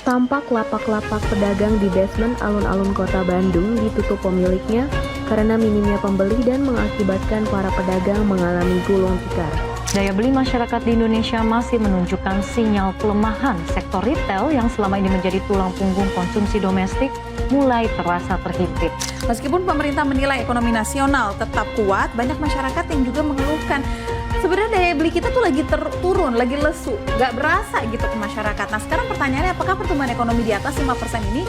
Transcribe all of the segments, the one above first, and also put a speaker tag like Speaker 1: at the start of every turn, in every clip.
Speaker 1: Tampak lapak-lapak pedagang di basement alun-alun kota Bandung ditutup pemiliknya karena minimnya pembeli dan mengakibatkan para pedagang mengalami gulung tikar.
Speaker 2: Daya beli masyarakat di Indonesia masih menunjukkan sinyal pelemahan. Sektor retail yang selama ini menjadi tulang punggung konsumsi domestik mulai terasa terhimpit.
Speaker 3: Meskipun pemerintah menilai ekonomi nasional tetap kuat, banyak masyarakat yang juga mengeluhkan sebenarnya daya beli kita tuh lagi turun, lagi lesu, nggak berasa gitu ke masyarakat. Nah sekarang pertanyaannya, apakah pertumbuhan ekonomi di atas 5% ini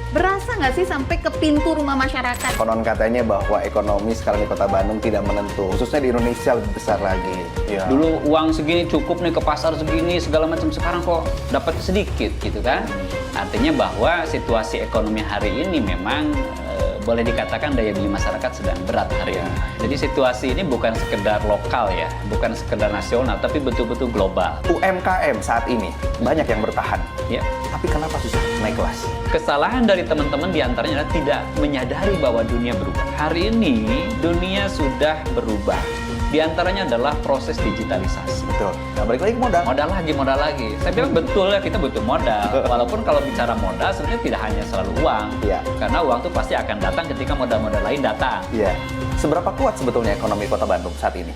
Speaker 3: berasa nggak sih sampai ke pintu rumah masyarakat?
Speaker 4: Konon katanya bahwa ekonomi sekarang di kota Bandung tidak menentu, khususnya di Indonesia lebih besar lagi. Ya.
Speaker 5: Dulu uang segini cukup nih ke pasar segini segala macam, sekarang kok dapat sedikit gitu kan. Artinya bahwa situasi ekonomi hari ini memang boleh dikatakan daya beli masyarakat sedang berat hari ini. Jadi situasi ini bukan sekedar lokal ya, bukan sekedar nasional, tapi betul-betul global.
Speaker 4: UMKM saat ini banyak yang bertahan,
Speaker 5: Ya.
Speaker 4: tapi kenapa susah naik kelas?
Speaker 5: Kesalahan dari teman-teman diantaranya adalah tidak menyadari bahwa dunia berubah. Hari ini dunia sudah berubah. Di antaranya adalah proses digitalisasi.
Speaker 4: Betul. Nah, balik lagi ke modal.
Speaker 5: Modal lagi. Saya bilang betul ya, kita butuh modal. Walaupun kalau bicara modal sebenarnya tidak hanya selalu uang.
Speaker 4: Iya.
Speaker 5: Karena uang itu pasti akan datang ketika modal-modal lain datang.
Speaker 4: Iya. Seberapa kuat sebetulnya ekonomi kota Bandung saat ini?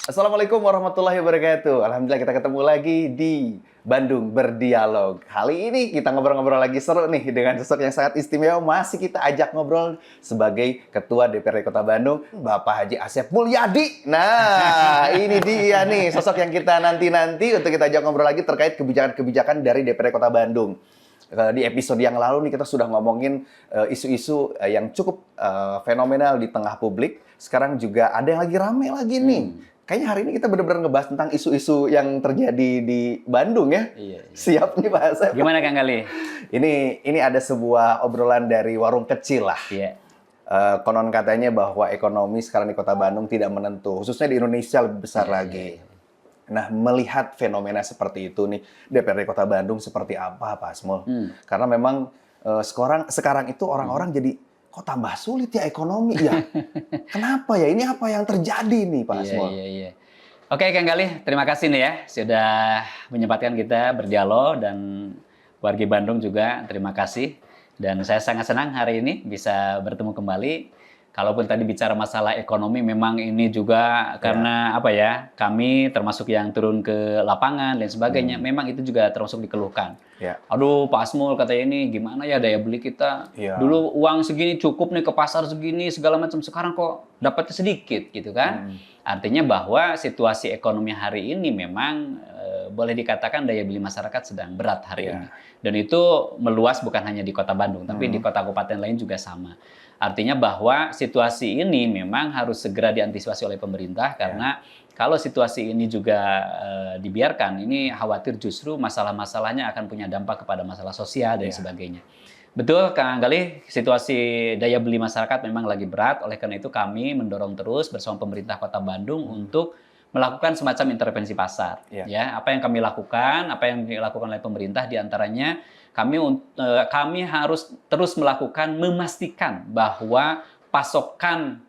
Speaker 4: Assalamualaikum warahmatullahi wabarakatuh. Alhamdulillah kita ketemu lagi di Bandung Berdialog. Kali ini kita ngobrol-ngobrol lagi seru nih dengan sosok yang sangat istimewa. Masih kita ajak ngobrol sebagai Ketua DPRD Kota Bandung, Bapak Haji Asep Mulyadi. Nah, ini dia nih sosok yang kita nanti-nanti untuk kita ajak ngobrol lagi terkait kebijakan-kebijakan dari DPRD Kota Bandung. Di episode yang lalu nih kita sudah ngomongin isu-isu yang cukup fenomenal di tengah publik. Sekarang juga ada yang lagi rame lagi nih. Kayaknya hari ini kita benar-benar ngebahas tentang isu-isu yang terjadi di Bandung ya.
Speaker 5: Iya.
Speaker 4: Siap nih Pak Asep?
Speaker 5: Gimana Kang Gali?
Speaker 4: Ini ada sebuah obrolan dari warung kecil lah.
Speaker 5: Iya.
Speaker 4: Konon katanya bahwa ekonomi sekarang di Kota Bandung tidak menentu, khususnya di Indonesia lebih besar lagi. Nah, melihat fenomena seperti itu nih, DPRD Kota Bandung seperti apa Pak Asmul? Karena memang sekarang itu orang-orang jadi kok tambah sulit ya ekonomi ya. Kenapa ya? Ini apa yang terjadi nih Pak Asmul?
Speaker 5: Iya. Oke Kang Gali, terima kasih nih ya sudah menyempatkan kita berdialog, dan warga Bandung juga terima kasih. Dan saya sangat senang hari ini bisa bertemu kembali. Kalaupun tadi bicara masalah ekonomi, memang ini juga karena apa ya, kami termasuk yang turun ke lapangan dan sebagainya, memang itu juga termasuk dikeluhkan.
Speaker 4: Ya.
Speaker 5: Aduh Pak Asmul kata ini gimana ya daya beli kita, dulu uang segini cukup nih ke pasar segini segala macam, sekarang kok dapatnya sedikit gitu kan. Artinya bahwa situasi ekonomi hari ini memang boleh dikatakan daya beli masyarakat sedang berat hari ini. Dan itu meluas bukan hanya di Kota Bandung, tapi di kota-kabupaten lain juga sama. Artinya bahwa situasi ini memang harus segera diantisipasi oleh pemerintah, karena kalau situasi ini juga dibiarkan, ini khawatir justru masalah-masalahnya akan punya dampak kepada masalah sosial dan sebagainya. Betul Kang Gali, situasi daya beli masyarakat memang lagi berat, oleh karena itu kami mendorong terus bersama pemerintah Kota Bandung untuk melakukan semacam intervensi pasar. Ya, apa yang kami lakukan, apa yang dilakukan oleh pemerintah diantaranya kami harus terus memastikan bahwa pasokan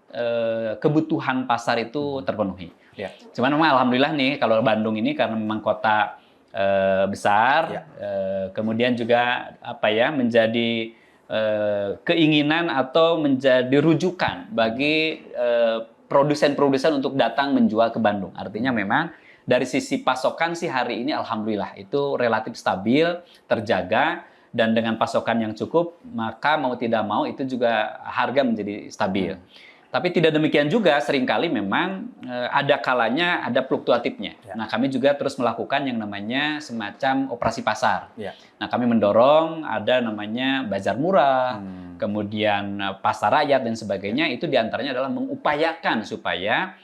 Speaker 5: kebutuhan pasar itu terpenuhi. Cuman memang alhamdulillah nih kalau Bandung ini karena memang kota besar, kemudian juga apa ya, menjadi keinginan atau menjadi rujukan bagi produsen-produsen untuk datang menjual ke Bandung. Artinya memang dari sisi pasokan sih hari ini alhamdulillah itu relatif stabil, terjaga, dan dengan pasokan yang cukup maka mau tidak mau itu juga harga menjadi stabil. Tapi tidak demikian juga, seringkali memang ada kalanya ada fluktuatifnya. Nah kami juga terus melakukan yang namanya semacam operasi pasar. Nah kami mendorong ada namanya bazar murah, kemudian pasar rakyat dan sebagainya, itu diantaranya adalah mengupayakan supaya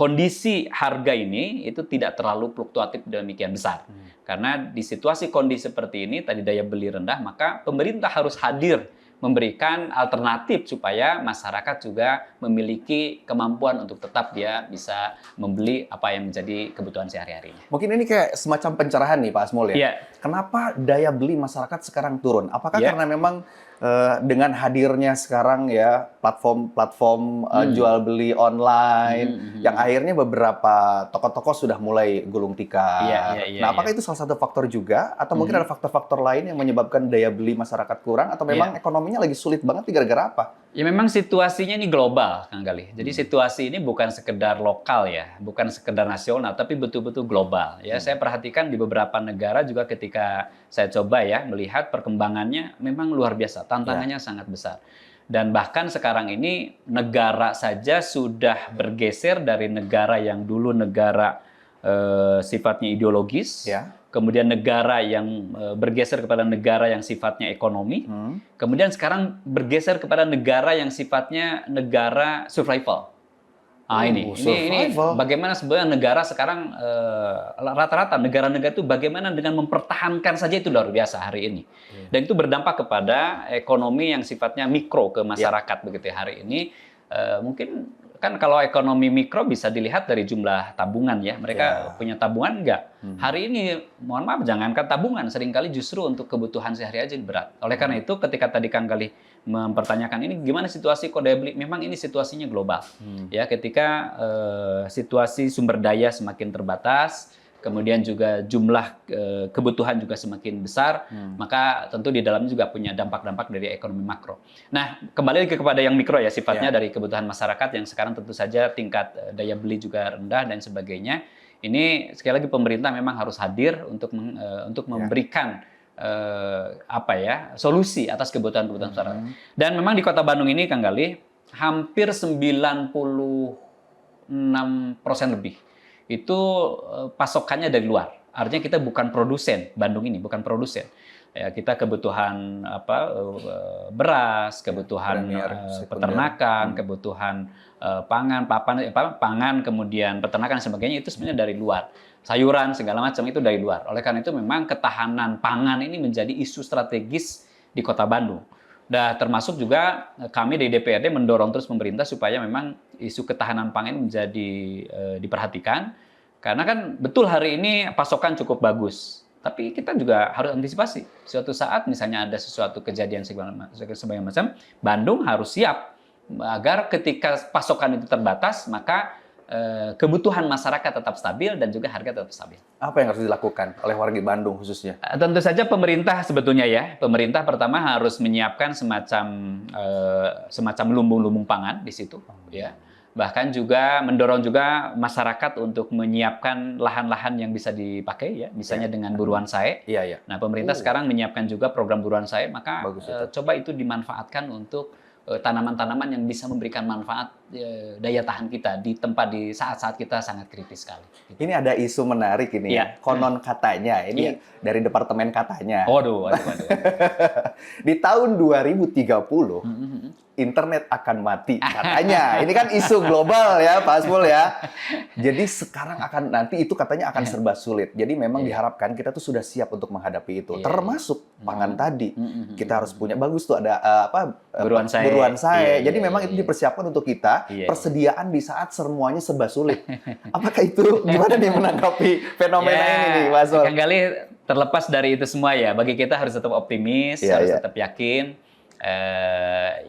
Speaker 5: kondisi harga ini itu tidak terlalu fluktuatif demikian besar. Karena di situasi kondisi seperti ini, tadi daya beli rendah, maka pemerintah harus hadir memberikan alternatif supaya masyarakat juga memiliki kemampuan untuk tetap dia bisa membeli apa yang menjadi kebutuhan sehari-harinya.
Speaker 4: Mungkin ini kayak semacam pencerahan nih Pak Asmul ya. Kenapa daya beli masyarakat sekarang turun? Apakah
Speaker 5: Ya.
Speaker 4: karena memang dengan hadirnya sekarang ya platform jual beli online yang akhirnya beberapa toko-toko sudah mulai gulung tikar.
Speaker 5: Iya,
Speaker 4: Nah, apakah itu salah satu faktor juga atau mungkin ada faktor-faktor lain yang menyebabkan daya beli masyarakat kurang atau memang ekonominya lagi sulit banget nih gara-gara apa?
Speaker 5: Ya memang situasinya ini global, Kang Galih. Jadi situasi ini bukan sekedar lokal ya, bukan sekedar nasional, tapi betul-betul global. Ya, saya perhatikan di beberapa negara juga ketika saya coba ya melihat perkembangannya memang luar biasa, tantangannya sangat besar. Dan bahkan sekarang ini negara saja sudah bergeser dari negara yang dulu negara sifatnya ideologis, kemudian negara yang bergeser kepada negara yang sifatnya ekonomi, kemudian sekarang bergeser kepada negara yang sifatnya negara survival. Ini bagaimana sebenarnya negara sekarang rata-rata negara-negara itu bagaimana dengan mempertahankan saja itu luar biasa hari ini. Dan itu berdampak kepada ekonomi yang sifatnya mikro ke masyarakat begitu ya hari ini. Mungkin kan kalau ekonomi mikro bisa dilihat dari jumlah tabungan ya. Mereka punya tabungan enggak? Hari ini mohon maaf jangankan tabungan, seringkali justru untuk kebutuhan sehari aja berat. Oleh karena itu ketika tadi Kang Galih mempertanyakan ini gimana situasi kok daya beli, memang ini situasinya global. Ya, ketika situasi sumber daya semakin terbatas, kemudian juga jumlah kebutuhan juga semakin besar, maka tentu di dalamnya juga punya dampak-dampak dari ekonomi makro. Nah, kembali lagi kepada yang mikro ya, sifatnya dari kebutuhan masyarakat yang sekarang tentu saja tingkat daya beli juga rendah dan sebagainya. Ini sekali lagi pemerintah memang harus hadir untuk memberikan solusi atas kebutuhan-kebutuhan masyarakat. Dan memang di Kota Bandung ini Kang Galih hampir 96% lebih itu pasokannya dari luar. Artinya kita bukan produsen, Bandung ini bukan produsen. Ya, kita kebutuhan beras, kebutuhan peternakan, kebutuhan pangan, kemudian peternakan dan sebagainya itu sebenarnya dari luar. Sayuran segala macam itu dari luar. Oleh karena itu memang ketahanan pangan ini menjadi isu strategis di Kota Bandung. Dan termasuk juga kami dari DPRD mendorong terus pemerintah supaya memang isu ketahanan pangan ini menjadi diperhatikan. Karena kan betul hari ini pasokan cukup bagus. Tapi kita juga harus antisipasi. Suatu saat misalnya ada sesuatu kejadian segala macam, Bandung harus siap agar ketika pasokan itu terbatas, maka kebutuhan masyarakat tetap stabil dan juga harga tetap stabil.
Speaker 4: Apa yang harus dilakukan oleh warga Bandung khususnya?
Speaker 5: Tentu saja pemerintah sebetulnya ya. Pemerintah pertama harus menyiapkan semacam lumbung-lumbung pangan di situ, ya. Bahkan juga mendorong juga masyarakat untuk menyiapkan lahan-lahan yang bisa dipakai ya, misalnya dengan buruan sae. Nah, pemerintah sekarang menyiapkan juga program buruan sae, maka coba itu dimanfaatkan untuk tanaman-tanaman yang bisa memberikan manfaat daya tahan kita di saat-saat kita sangat kritis sekali.
Speaker 4: Ini ada isu menarik ini ya. Konon katanya, ini dari departemen katanya.
Speaker 5: Waduh.
Speaker 4: Di tahun 2030, internet akan mati katanya. Ini kan isu global ya, Pak Asmul ya. Jadi sekarang nanti itu katanya akan serba sulit. Jadi memang diharapkan kita tuh sudah siap untuk menghadapi itu. Termasuk pangan tadi. Kita harus punya bagus tuh ada
Speaker 5: buruan sae.
Speaker 4: Jadi memang itu dipersiapkan untuk kita persediaan di saat semuanya serba sulit. Apakah itu gimana nih menanggapi fenomena ini nih, Pak Asmul?
Speaker 5: Kang Galih, terlepas dari itu semua ya, bagi kita harus tetap optimis, harus tetap yakin.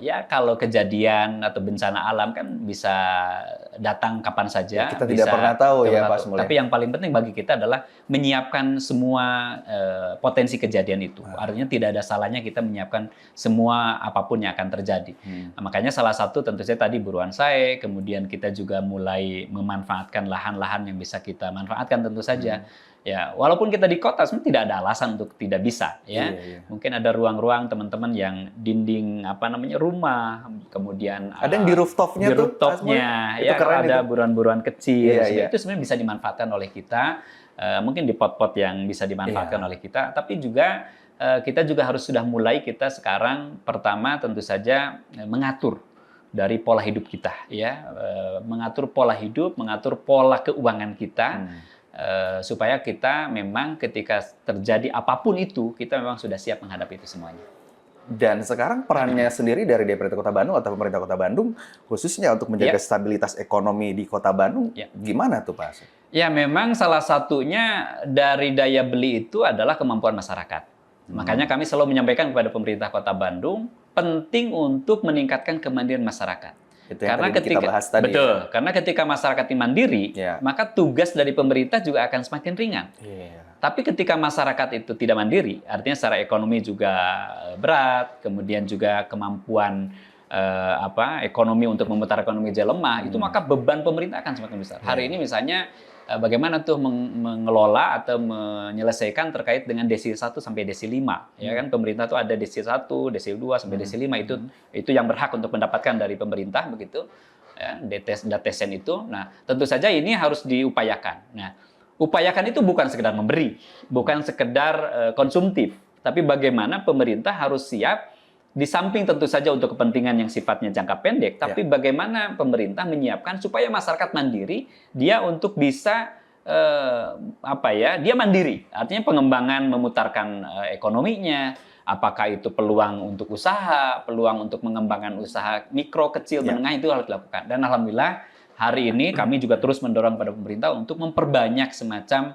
Speaker 5: Ya kalau kejadian atau bencana alam kan bisa datang kapan saja.
Speaker 4: Kita tidak pernah tahu ya, Pak Asmul.
Speaker 5: Tapi yang paling penting bagi kita adalah menyiapkan semua potensi kejadian itu. Artinya tidak ada salahnya kita menyiapkan semua apapun yang akan terjadi. Nah, makanya salah satu tentu saja tadi buruan sae, kemudian kita juga mulai memanfaatkan lahan-lahan yang bisa kita manfaatkan tentu saja. Ya, walaupun kita di kota sebenarnya tidak ada alasan untuk tidak bisa ya. Mungkin ada ruang-ruang teman-teman yang dinding rumah, kemudian
Speaker 4: ada yang di rooftopnya
Speaker 5: ya ada buruan-buruan kecil. Itu sebenarnya bisa dimanfaatkan oleh kita. Mungkin di pot-pot yang bisa dimanfaatkan oleh kita, tapi juga kita juga harus sudah mulai kita sekarang pertama tentu saja mengatur dari pola hidup kita ya, mengatur pola hidup, mengatur pola keuangan kita. Supaya kita memang ketika terjadi apapun itu, kita memang sudah siap menghadapi itu semuanya.
Speaker 4: Dan sekarang perannya sendiri dari DPRD Kota Bandung atau pemerintah Kota Bandung, khususnya untuk menjaga stabilitas ekonomi di Kota Bandung, gimana tuh Pak?
Speaker 5: Ya, memang salah satunya dari daya beli itu adalah kemampuan masyarakat. Makanya kami selalu menyampaikan kepada pemerintah Kota Bandung, penting untuk meningkatkan kemandirian masyarakat.
Speaker 4: Itu yang tadi kita bahas tadi.
Speaker 5: Betul, karena ketika masyarakat ini mandiri, maka tugas dari pemerintah juga akan semakin ringan. Tapi ketika masyarakat itu tidak mandiri, artinya secara ekonomi juga berat, kemudian juga kemampuan ekonomi untuk memutar ekonomi jadi lemah, itu maka beban pemerintah akan semakin besar. Hari ini misalnya bagaimana tuh mengelola atau menyelesaikan terkait dengan desil 1 sampai desil 5. Ya kan pemerintah tuh ada desil 1, desil 2 sampai desil 5 itu yang berhak untuk mendapatkan dari pemerintah begitu. Ya, DTSN itu. Nah, tentu saja ini harus diupayakan. Nah, upayakan itu bukan sekedar memberi, bukan sekedar konsumtif, tapi bagaimana pemerintah harus siap di samping tentu saja untuk kepentingan yang sifatnya jangka pendek, tapi bagaimana pemerintah menyiapkan supaya masyarakat mandiri, dia untuk bisa dia mandiri. Artinya pengembangan memutarkan ekonominya, apakah itu peluang untuk usaha, peluang untuk mengembangkan usaha mikro, kecil, menengah itu harus dilakukan. Dan alhamdulillah hari ini kami juga terus mendorong pada pemerintah untuk memperbanyak semacam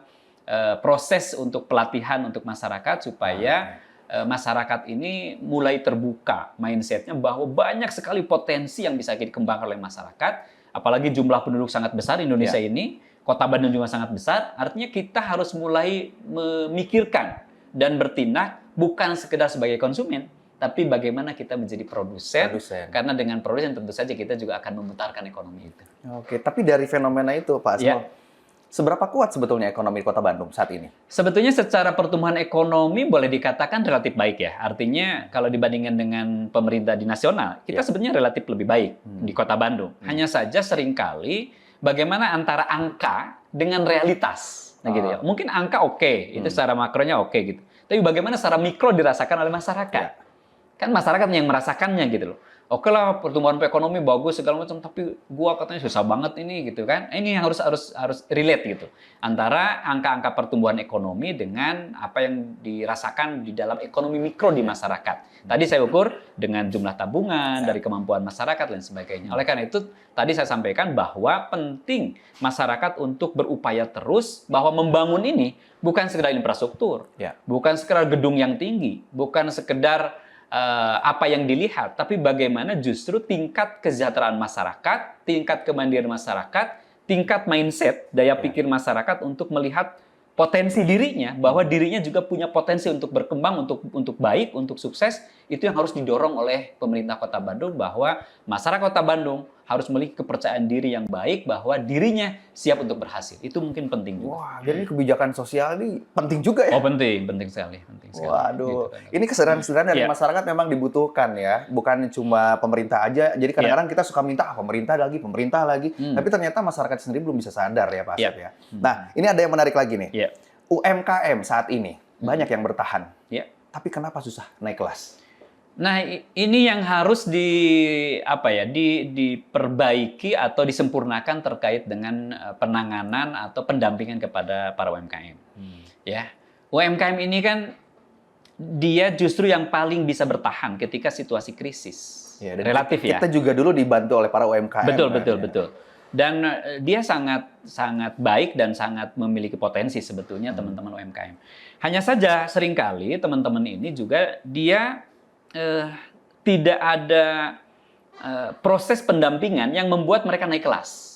Speaker 5: proses untuk pelatihan untuk masyarakat supaya masyarakat ini mulai terbuka mindsetnya bahwa banyak sekali potensi yang bisa dikembangkan oleh masyarakat, apalagi jumlah penduduk sangat besar Indonesia ini, Kota Bandung juga sangat besar, artinya kita harus mulai memikirkan dan bertindak bukan sekedar sebagai konsumen, tapi bagaimana kita menjadi produsen. Karena dengan produsen tentu saja kita juga akan memutarkan ekonomi itu.
Speaker 4: Oke, tapi dari fenomena itu Pak Asmul, seberapa kuat sebetulnya ekonomi Kota Bandung saat ini?
Speaker 5: Sebetulnya secara pertumbuhan ekonomi boleh dikatakan relatif baik ya. Artinya kalau dibandingkan dengan pemerintah di nasional, kita sebenarnya relatif lebih baik di Kota Bandung. Hanya saja seringkali bagaimana antara angka dengan realitas. Nah, gitu ya. Mungkin angka oke, itu secara makronya oke gitu. Tapi bagaimana secara mikro dirasakan oleh masyarakat? Kan masyarakat yang merasakannya gitu loh. Oke lah, pertumbuhan ekonomi bagus segala macam, tapi gua katanya susah banget ini gitu kan. Ini yang harus relate gitu. Antara angka-angka pertumbuhan ekonomi dengan apa yang dirasakan di dalam ekonomi mikro di masyarakat. Tadi saya ukur dengan jumlah tabungan, dari kemampuan masyarakat dan sebagainya. Oleh karena itu, tadi saya sampaikan bahwa penting masyarakat untuk berupaya terus bahwa membangun ini bukan sekedar infrastruktur, bukan sekedar gedung yang tinggi, bukan sekedar apa yang dilihat, tapi bagaimana justru tingkat kesejahteraan masyarakat, tingkat kemandirian masyarakat, tingkat mindset, daya pikir masyarakat untuk melihat potensi dirinya, bahwa dirinya juga punya potensi untuk berkembang, untuk baik, untuk sukses, itu yang harus didorong oleh pemerintah Kota Bandung, bahwa masyarakat Kota Bandung harus memiliki kepercayaan diri yang baik bahwa dirinya siap untuk berhasil. Itu mungkin penting juga.
Speaker 4: Wah, jadi kebijakan sosial ini penting juga ya?
Speaker 5: Oh, penting sekali.
Speaker 4: Waduh, gitu, ini kesadaran-kesadaran dari masyarakat memang dibutuhkan ya, bukan cuma pemerintah aja. Jadi kadang-kadang kita suka minta pemerintah lagi, tapi ternyata masyarakat sendiri belum bisa sadar ya Pak Asep ya. Nah, ini ada yang menarik lagi nih. UMKM saat ini banyak yang bertahan, tapi kenapa susah naik kelas?
Speaker 5: Nah, ini yang harus diperbaiki atau disempurnakan terkait dengan penanganan atau pendampingan kepada para UMKM. Ya, UMKM ini kan dia justru yang paling bisa bertahan ketika situasi krisis. Relatif ya.
Speaker 4: Kita juga dulu dibantu oleh para UMKM.
Speaker 5: Betul. Dan dia sangat baik dan sangat memiliki potensi sebetulnya teman-teman UMKM. Hanya saja seringkali teman-teman ini juga dia tidak ada proses pendampingan yang membuat mereka naik kelas.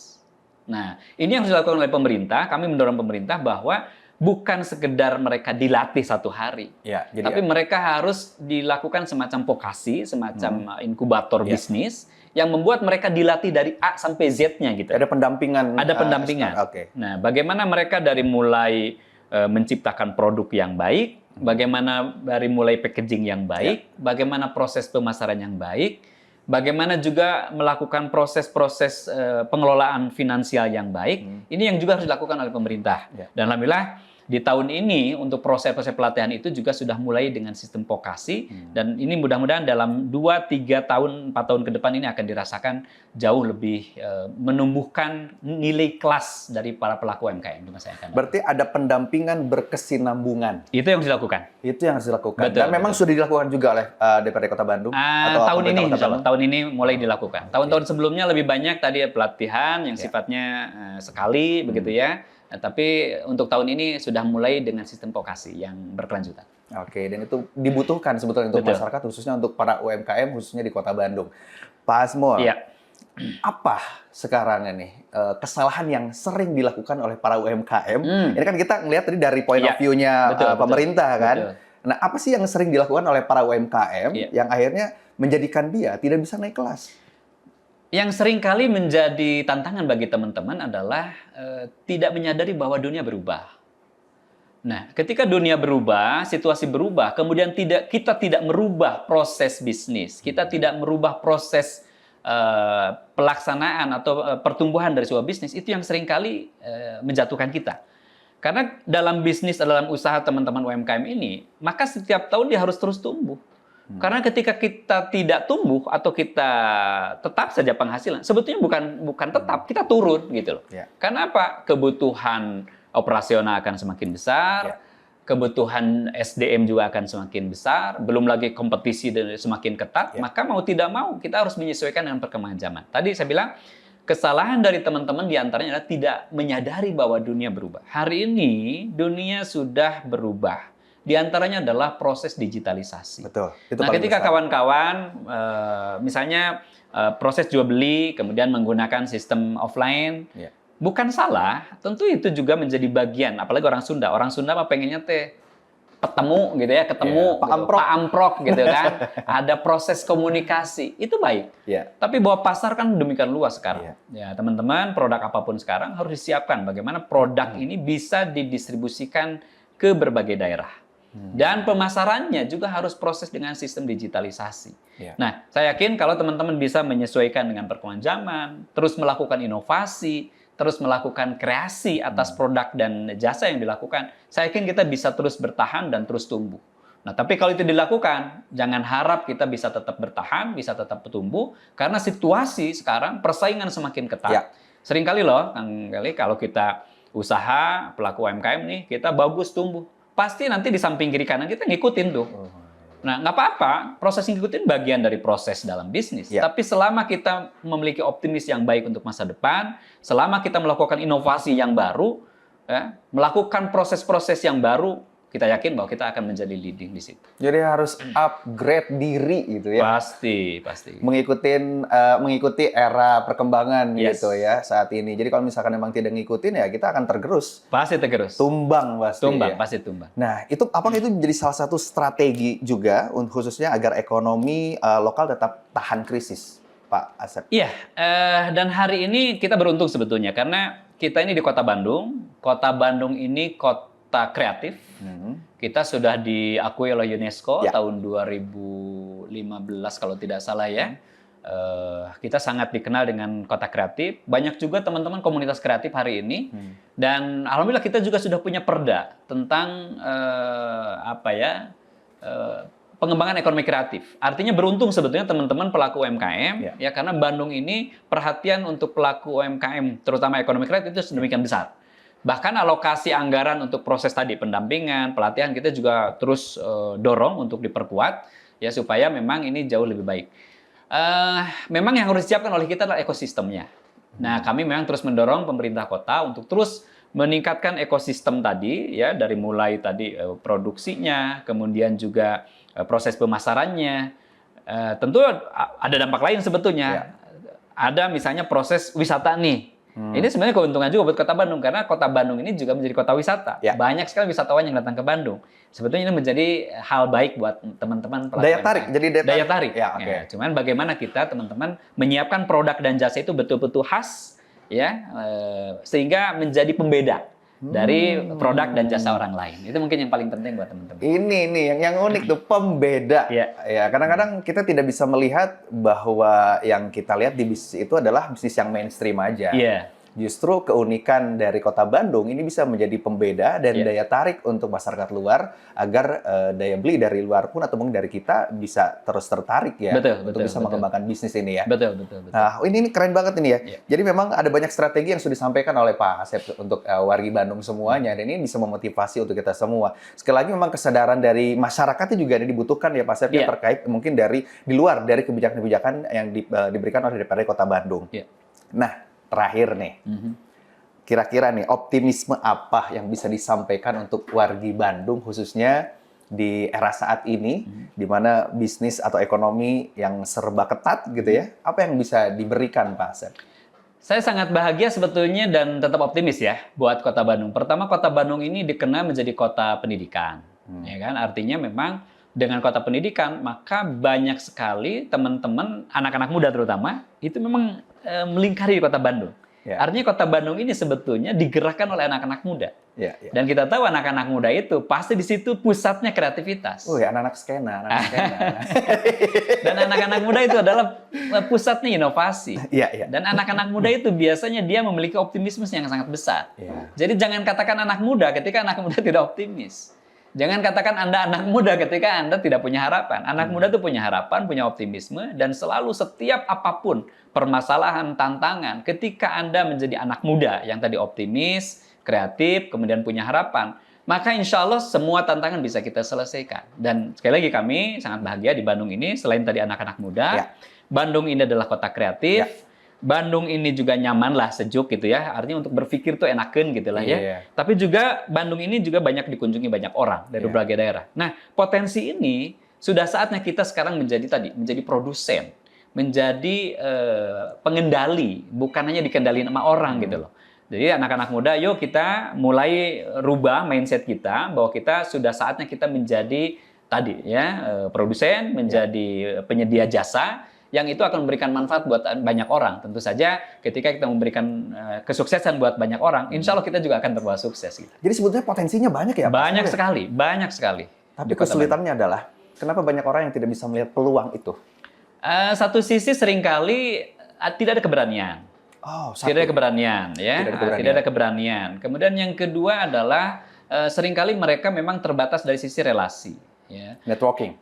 Speaker 5: Nah, ini yang harus dilakukan oleh pemerintah. Kami mendorong pemerintah bahwa bukan sekedar mereka dilatih satu hari, tapi mereka harus dilakukan semacam vokasi, semacam inkubator bisnis yang membuat mereka dilatih dari A sampai Z-nya gitu.
Speaker 4: Ada pendampingan.
Speaker 5: Ada pendampingan. Nah, bagaimana mereka dari mulai menciptakan produk yang baik, bagaimana dari mulai packaging yang baik, bagaimana proses pemasaran yang baik, bagaimana juga melakukan proses-proses pengelolaan finansial yang baik. Ini yang juga harus dilakukan oleh pemerintah. Dan alhamdulillah di tahun ini untuk proses-proses pelatihan itu juga sudah mulai dengan sistem vokasi, dan ini mudah-mudahan dalam 2, 3 tahun, 4 tahun ke depan ini akan dirasakan jauh lebih menumbuhkan nilai kelas dari para pelaku UMKM di masa yang akan datang.
Speaker 4: Berarti ada pendampingan berkesinambungan.
Speaker 5: Itu yang harus dilakukan.
Speaker 4: Itu yang harus dilakukan.
Speaker 5: Betul,
Speaker 4: dan memang sudah dilakukan juga oleh DPRD Kota Bandung.
Speaker 5: Tahun ini, tahun ini mulai dilakukan. Tahun-tahun sebelumnya lebih banyak tadi pelatihan yang sifatnya sekali begitu ya. Nah, tapi untuk tahun ini sudah mulai dengan sistem vokasi yang berkelanjutan.
Speaker 4: Oke, dan itu dibutuhkan sebetulnya untuk
Speaker 5: Betul.
Speaker 4: masyarakat, khususnya untuk para UMKM, khususnya di Kota Bandung. Pak Asmul,
Speaker 5: Iya.
Speaker 4: apa sekarang ini kesalahan yang sering dilakukan oleh para UMKM? Ini kan kita ngelihat tadi dari point of
Speaker 5: Iya.
Speaker 4: view-nya
Speaker 5: Betul,
Speaker 4: pemerintah kan.
Speaker 5: betul.
Speaker 4: Nah, apa sih yang sering dilakukan oleh para UMKM
Speaker 5: Iya.
Speaker 4: yang akhirnya menjadikan dia tidak bisa naik kelas?
Speaker 5: Yang sering kali menjadi tantangan bagi teman-teman adalah tidak menyadari bahwa dunia berubah. Nah, ketika dunia berubah, situasi berubah, kemudian kita tidak merubah proses bisnis, kita tidak merubah proses pelaksanaan atau pertumbuhan dari sebuah bisnis, itu yang sering kali menjatuhkan kita. Karena dalam bisnis, dalam usaha teman-teman UMKM ini, maka setiap tahun dia harus terus tumbuh. Karena ketika kita tidak tumbuh atau kita tetap saja penghasilan, sebetulnya bukan tetap, kita turun gitu loh.
Speaker 4: Ya.
Speaker 5: Karena apa? Kebutuhan operasional akan semakin besar, kebutuhan SDM juga akan semakin besar, belum lagi kompetisi semakin ketat, maka mau tidak mau kita harus menyesuaikan dengan perkembangan zaman. Tadi saya bilang, kesalahan dari teman-teman diantaranya adalah tidak menyadari bahwa dunia berubah. Hari ini dunia sudah berubah. Di antaranya adalah proses digitalisasi.
Speaker 4: Betul. Itu
Speaker 5: Nah,
Speaker 4: paling
Speaker 5: ketika
Speaker 4: besar.
Speaker 5: kawan-kawan misalnya proses jual beli kemudian menggunakan sistem offline,
Speaker 4: Ya.
Speaker 5: bukan salah, tentu itu juga menjadi bagian. Apalagi orang Sunda. Orang Sunda mah pengennya ketemu gitu ya, ketemu
Speaker 4: Ya, Pak
Speaker 5: gitu,
Speaker 4: Amprok.
Speaker 5: Pak Amprok gitu kan. Ada proses komunikasi. Itu baik.
Speaker 4: Ya.
Speaker 5: Tapi bahwa pasar kan demikian luas sekarang.
Speaker 4: Iya.
Speaker 5: Ya, teman-teman, produk apapun sekarang harus disiapkan bagaimana produk ini bisa didistribusikan ke berbagai daerah. Dan pemasarannya juga harus proses dengan sistem digitalisasi.
Speaker 4: Iya.
Speaker 5: Nah, saya yakin kalau teman-teman bisa menyesuaikan dengan perkembangan zaman, terus melakukan inovasi, terus melakukan kreasi atas produk dan jasa yang dilakukan, saya yakin kita bisa terus bertahan dan terus tumbuh. Nah, tapi kalau itu dilakukan, jangan harap kita bisa tetap bertahan, bisa tetap bertumbuh, karena situasi sekarang persaingan semakin ketat.
Speaker 4: Ya.
Speaker 5: Seringkali loh, Kang Gali, kalau kita usaha, pelaku UMKM nih, kita bagus tumbuh. Pasti nanti di samping kiri kanan kita ngikutin tuh. Nah, nggak apa-apa, proses ngikutin bagian dari proses dalam bisnis.
Speaker 4: Ya.
Speaker 5: Tapi selama kita memiliki optimis yang baik untuk masa depan, selama kita melakukan inovasi yang baru, ya, melakukan proses-proses yang baru, kita yakin bahwa kita akan menjadi leading di situ.
Speaker 4: Jadi harus upgrade diri gitu ya.
Speaker 5: Pasti.
Speaker 4: Mengikuti era perkembangan
Speaker 5: Yes.
Speaker 4: gitu ya saat ini. Jadi kalau misalkan memang tidak ngikutin ya kita akan tergerus,
Speaker 5: Pasti tergerus.
Speaker 4: tumbang pasti.
Speaker 5: Tumbang,
Speaker 4: ya.
Speaker 5: pasti tumbang.
Speaker 4: Nah, itu apakah itu menjadi salah satu strategi juga khususnya agar ekonomi lokal tetap tahan krisis, Pak Asep?
Speaker 5: Iya, dan hari ini kita beruntung sebetulnya karena kita ini di Kota Bandung. Kota Bandung ini kota kreatif. Kita sudah diakui oleh UNESCO
Speaker 4: Ya.
Speaker 5: tahun 2015 kalau tidak salah ya. Kita sangat dikenal dengan kota kreatif. Banyak juga teman-teman komunitas kreatif hari ini. Dan alhamdulillah kita juga sudah punya perda tentang pengembangan ekonomi kreatif. Artinya beruntung sebetulnya teman-teman pelaku UMKM ya karena Bandung ini perhatian untuk pelaku UMKM terutama ekonomi kreatif itu sedemikian besar. Bahkan alokasi anggaran untuk proses tadi pendampingan, pelatihan kita juga terus dorong untuk diperkuat ya supaya memang ini jauh lebih baik. Memang yang harus disiapkan oleh kita adalah ekosistemnya. Nah, kami memang terus mendorong pemerintah kota untuk terus meningkatkan ekosistem tadi ya dari mulai tadi produksinya, kemudian juga proses pemasarannya. Tentu ada dampak lain sebetulnya. Ada misalnya proses wisata nih. Ini sebenarnya keuntungan juga buat Kota Bandung karena Kota Bandung ini juga menjadi kota wisata.
Speaker 4: Ya.
Speaker 5: Banyak sekali wisatawan yang datang ke Bandung. Sebetulnya ini menjadi hal baik buat teman-teman pelaku
Speaker 4: Daya tarik,
Speaker 5: UMKM.
Speaker 4: jadi
Speaker 5: daya tarik.
Speaker 4: Ya, oke.
Speaker 5: Ya, cuman bagaimana kita teman-teman menyiapkan produk dan jasa itu betul-betul khas ya sehingga menjadi pembeda dari produk dan jasa orang lain. Itu mungkin yang paling penting buat teman-teman.
Speaker 4: Ini nih yang unik tuh pembeda.
Speaker 5: Iya.
Speaker 4: Ya, kadang-kadang kita tidak bisa melihat bahwa yang kita lihat di bisnis itu adalah bisnis yang mainstream aja.
Speaker 5: Iya.
Speaker 4: Justru keunikan dari Kota Bandung ini bisa menjadi pembeda dan daya tarik untuk masyarakat luar agar daya beli dari luar pun atau mungkin dari kita bisa terus tertarik ya untuk bisa mengembangkan bisnis ini ya.
Speaker 5: Betul.
Speaker 4: Nah, ini keren banget ini ya.
Speaker 5: Iya.
Speaker 4: Jadi memang ada banyak strategi yang sudah disampaikan oleh Pak Asep untuk wargi Bandung semuanya dan ini bisa memotivasi untuk kita semua. Sekali lagi memang kesadaran dari masyarakat itu juga dibutuhkan ya Pak Asep ya, terkait mungkin dari di luar dari kebijakan-kebijakan yang diberikan oleh DPRD Kota Bandung.
Speaker 5: Iya.
Speaker 4: Nah, terakhir nih, kira-kira nih optimisme apa yang bisa disampaikan untuk wargi Bandung khususnya di era saat ini, di mana bisnis atau ekonomi yang serba ketat gitu ya, apa yang bisa diberikan Pak Asep?
Speaker 5: Saya sangat bahagia sebetulnya dan tetap optimis ya buat Kota Bandung. Pertama, Kota Bandung ini dikenal menjadi kota pendidikan, ya kan? Artinya memang dengan kota pendidikan maka banyak sekali teman-teman anak-anak muda terutama itu memang melingkari Kota Bandung.
Speaker 4: Ya.
Speaker 5: Artinya Kota Bandung ini sebetulnya digerakkan oleh anak-anak muda.
Speaker 4: Ya.
Speaker 5: Dan kita tahu anak-anak muda itu pasti di situ pusatnya kreativitas.
Speaker 4: Anak-anak skena, anak skena.
Speaker 5: Dan anak-anak muda itu adalah pusatnya inovasi.
Speaker 4: Iya.
Speaker 5: Dan anak-anak muda itu biasanya dia memiliki optimisme yang sangat besar.
Speaker 4: Iya.
Speaker 5: Jadi jangan katakan anak muda ketika anak muda tidak optimis. Jangan katakan Anda anak muda ketika Anda tidak punya harapan. Anak muda itu punya harapan, punya optimisme, dan selalu setiap apapun permasalahan, tantangan, ketika Anda menjadi anak muda yang tadi optimis, kreatif, kemudian punya harapan, maka insya Allah semua tantangan bisa kita selesaikan. Dan sekali lagi kami sangat bahagia di Bandung ini, selain tadi anak-anak muda,
Speaker 4: Ya.
Speaker 5: Bandung ini adalah kota kreatif,
Speaker 4: Ya.
Speaker 5: Bandung ini juga nyaman lah, sejuk gitu ya. Artinya untuk berpikir tuh enakan gitu lah ya.
Speaker 4: Iya.
Speaker 5: Tapi juga Bandung ini juga banyak dikunjungi banyak orang dari
Speaker 4: Iya.
Speaker 5: berbagai daerah. Nah, potensi ini sudah saatnya kita sekarang menjadi produsen, menjadi pengendali, bukan hanya dikendaliin sama orang gitu loh. Jadi anak-anak muda, yuk kita mulai rubah mindset kita bahwa kita sudah saatnya kita menjadi tadi ya produsen, menjadi penyedia jasa yang itu akan memberikan manfaat buat banyak orang. Tentu saja ketika kita memberikan kesuksesan buat banyak orang, insya Allah kita juga akan terbawa sukses. Gitu.
Speaker 4: Jadi sebetulnya potensinya banyak ya Pak?
Speaker 5: Banyak sekali.
Speaker 4: Tapi
Speaker 5: di Kota
Speaker 4: kesulitannya adalah, kenapa banyak orang yang tidak bisa melihat peluang itu?
Speaker 5: Bandung. Satu sisi seringkali tidak ada keberanian. Tidak ada keberanian, ya. Tidak ada keberanian. Kemudian yang kedua adalah seringkali mereka memang terbatas dari sisi relasi. Ya.
Speaker 4: Networking.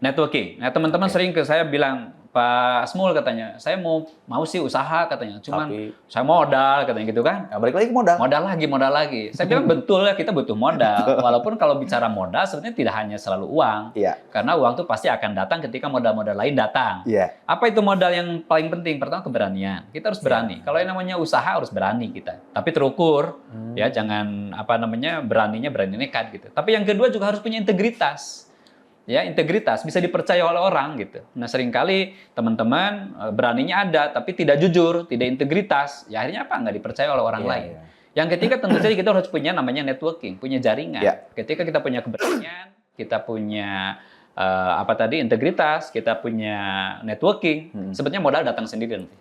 Speaker 5: Nah, teman-teman sering ke saya bilang, Pak Asmul katanya, saya mau sih usaha katanya, cuman saya modal katanya gitu kan.
Speaker 4: Nah, balik lagi ke modal.
Speaker 5: Modal lagi. Saya bilang betul ya, kita butuh modal. Walaupun kalau bicara modal sebenarnya tidak hanya selalu uang.
Speaker 4: Iya.
Speaker 5: Karena uang itu pasti akan datang ketika modal-modal lain datang.
Speaker 4: Iya.
Speaker 5: Apa itu modal yang paling penting? Pertama keberanian. Kita harus berani. Kalau yang namanya usaha harus berani kita. Tapi terukur. Ya, jangan berani nekat gitu. Tapi yang kedua juga harus punya integritas. Ya, integritas bisa dipercaya oleh orang gitu. Nah, seringkali teman-teman beraninya ada tapi tidak jujur, tidak integritas. Ya akhirnya apa? Nggak dipercaya oleh orang lain.
Speaker 4: Iya.
Speaker 5: Yang ketiga tentu saja kita harus punya namanya networking, punya jaringan.
Speaker 4: Iya.
Speaker 5: Ketika kita punya keberanian, kita punya integritas, kita punya networking, sebetulnya modal datang sendiri nanti.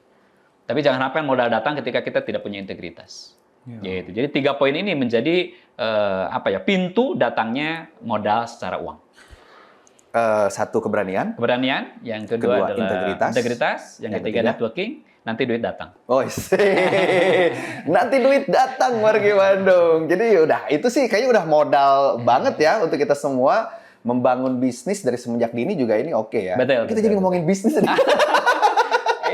Speaker 5: Tapi jangan harapkan modal datang ketika kita tidak punya integritas. Gitu. Jadi 3 poin ini menjadi pintu datangnya modal secara uang.
Speaker 4: Satu keberanian.
Speaker 5: Yang kedua adalah integritas, yang ketiga networking, nanti duit datang.
Speaker 4: Nanti duit datang warga Bandung. Jadi udah, itu sih kayaknya udah modal banget ya untuk kita semua membangun bisnis dari semenjak dini juga ini oke ya.
Speaker 5: Betul.
Speaker 4: Kita jadi ngomongin bisnis nih.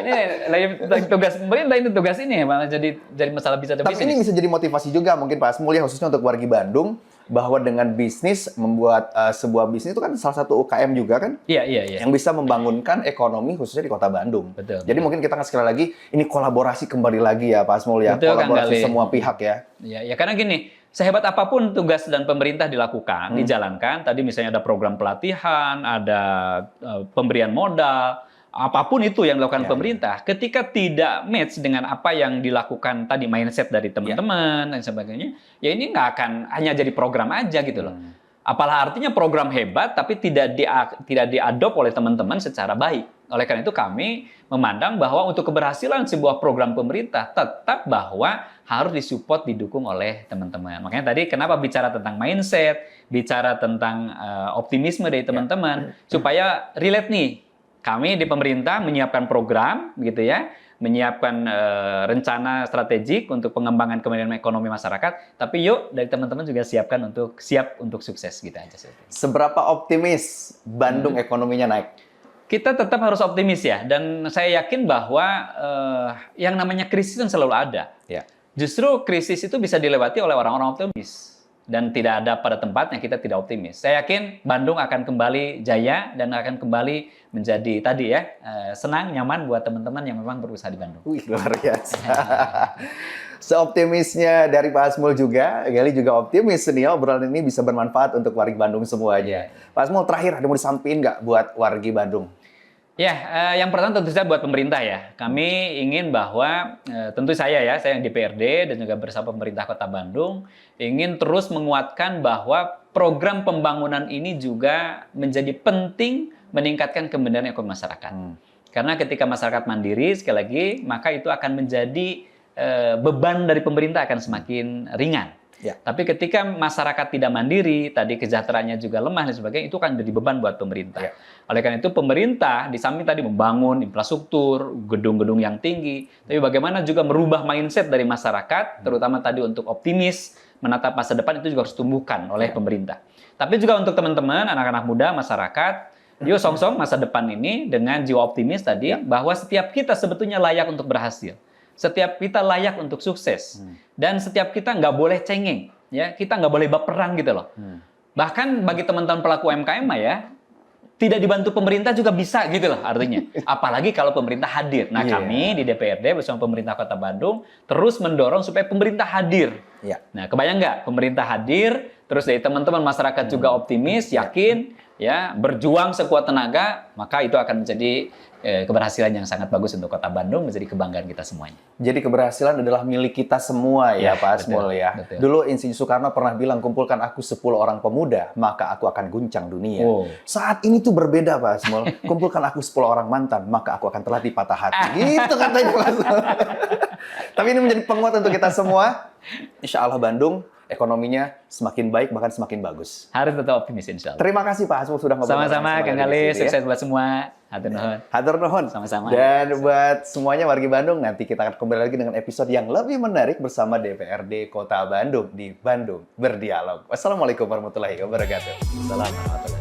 Speaker 5: Ini lagi tugas pemerintah, ini tugas ini malah jadi masalah bisa ada
Speaker 4: Tapi
Speaker 5: bisnis.
Speaker 4: ini bisa jadi motivasi juga mungkin Pak Asmul ya, khususnya untuk wargi Bandung, bahwa dengan bisnis, membuat sebuah bisnis itu kan salah satu UKM juga kan?
Speaker 5: Iya.
Speaker 4: Yang bisa membangunkan ekonomi khususnya di Kota Bandung.
Speaker 5: Betul.
Speaker 4: Jadi mungkin kita akan sekali lagi, ini kolaborasi kembali lagi ya Pak Asmul ya.
Speaker 5: Betul, Kang
Speaker 4: kolaborasi
Speaker 5: Gali.
Speaker 4: semua pihak ya.
Speaker 5: Ya karena gini, sehebat apapun tugas dan pemerintah dilakukan, dijalankan, tadi misalnya ada program pelatihan, ada pemberian modal, apapun itu yang dilakukan pemerintah, ketika tidak match dengan apa yang dilakukan tadi mindset dari teman-teman dan sebagainya, ya ini nggak akan hanya jadi program aja gitu loh. Apalah artinya program hebat tapi tidak diadop oleh teman-teman secara baik. Oleh karena itu kami memandang bahwa untuk keberhasilan sebuah program pemerintah tetap bahwa harus disupport, didukung oleh teman-teman. Makanya tadi kenapa bicara tentang mindset, bicara tentang optimisme dari teman-teman, supaya relate nih. Kami di pemerintah menyiapkan program, gitu ya, menyiapkan rencana strategik untuk pengembangan kemajuan ekonomi masyarakat. Tapi yuk dari teman-teman juga siap untuk sukses gitu aja.
Speaker 4: Seberapa optimis Bandung ekonominya naik?
Speaker 5: Kita tetap harus optimis ya, dan saya yakin bahwa yang namanya krisis kan selalu ada.
Speaker 4: Ya.
Speaker 5: Justru krisis itu bisa dilewati oleh orang-orang optimis. dan tidak ada pada tempatnya, kita tidak optimis. Saya yakin Bandung akan kembali jaya dan akan kembali menjadi tadi ya, senang, nyaman buat teman-teman yang memang berusaha di Bandung.
Speaker 4: Wih, luar biasa. Seoptimisnya dari Pak Asmul juga, Gali juga optimis nih obrolan ini bisa bermanfaat untuk warga Bandung semuanya. Pak Asmul, terakhir ada mau disampaikan nggak buat warga Bandung?
Speaker 5: Ya, yang pertama tentu saja buat pemerintah ya. Kami ingin bahwa tentu saya yang DPRD dan juga bersama pemerintah Kota Bandung ingin terus menguatkan bahwa program pembangunan ini juga menjadi penting meningkatkan kemandirian ekonomi masyarakat. Karena ketika masyarakat mandiri, sekali lagi, maka itu akan menjadi beban dari pemerintah akan semakin ringan.
Speaker 4: Ya.
Speaker 5: Tapi ketika masyarakat tidak mandiri, tadi kesejahteraannya juga lemah dan sebagainya, itu akan jadi beban buat pemerintah.
Speaker 4: Ya.
Speaker 5: Oleh karena itu pemerintah di samping tadi membangun infrastruktur, gedung-gedung yang tinggi, tapi bagaimana juga merubah mindset dari masyarakat, terutama tadi untuk optimis, menatap masa depan itu juga harus tumbuhkan oleh pemerintah. Tapi juga untuk teman-teman, anak-anak muda, masyarakat, yuk song-song masa depan ini dengan jiwa optimis tadi, bahwa setiap kita sebetulnya layak untuk berhasil. Setiap kita layak untuk sukses. Dan setiap kita nggak boleh cengeng. Ya, kita nggak boleh baperan gitu loh. Bahkan bagi teman-teman pelaku UMKM ya, tidak dibantu pemerintah juga bisa gitu loh artinya. Apalagi kalau pemerintah hadir. Nah kami di DPRD bersama pemerintah Kota Bandung terus mendorong supaya pemerintah hadir. Nah kebayang nggak pemerintah hadir, terus dari teman-teman masyarakat juga optimis, yakin, ya berjuang sekuat tenaga, maka itu akan menjadi keberhasilan yang sangat bagus untuk Kota Bandung, menjadi kebanggaan kita semuanya.
Speaker 4: Jadi keberhasilan adalah milik kita semua ya Pak Asmul ya.
Speaker 5: Betul.
Speaker 4: Dulu Insinyur Soekarno pernah bilang, kumpulkan aku 10 orang pemuda, maka aku akan guncang dunia. Saat ini tuh berbeda Pak Asmul, kumpulkan aku 10 orang mantan, maka aku akan terlatih patah hati. Gitu katanya Pak Asmul. Tapi ini menjadi penguat untuk kita semua. Insya Allah Bandung ekonominya semakin baik, bahkan semakin bagus.
Speaker 5: Harus tetap optimis insya Allah.
Speaker 4: Terima kasih Pak Asmul sudah ngobrol.
Speaker 5: Sama-sama Kang Gali, sukses buat semua. Hatur nuhun.
Speaker 4: Hatur nuhun.
Speaker 5: Sama-sama.
Speaker 4: Dan buat semuanya warga Bandung, nanti kita akan kembali lagi dengan episode yang lebih menarik bersama DPRD Kota Bandung di Bandung Berdialog. Wassalamualaikum warahmatullahi wabarakatuh.
Speaker 5: Assalamualaikum warahmatullahi wabarakatuh.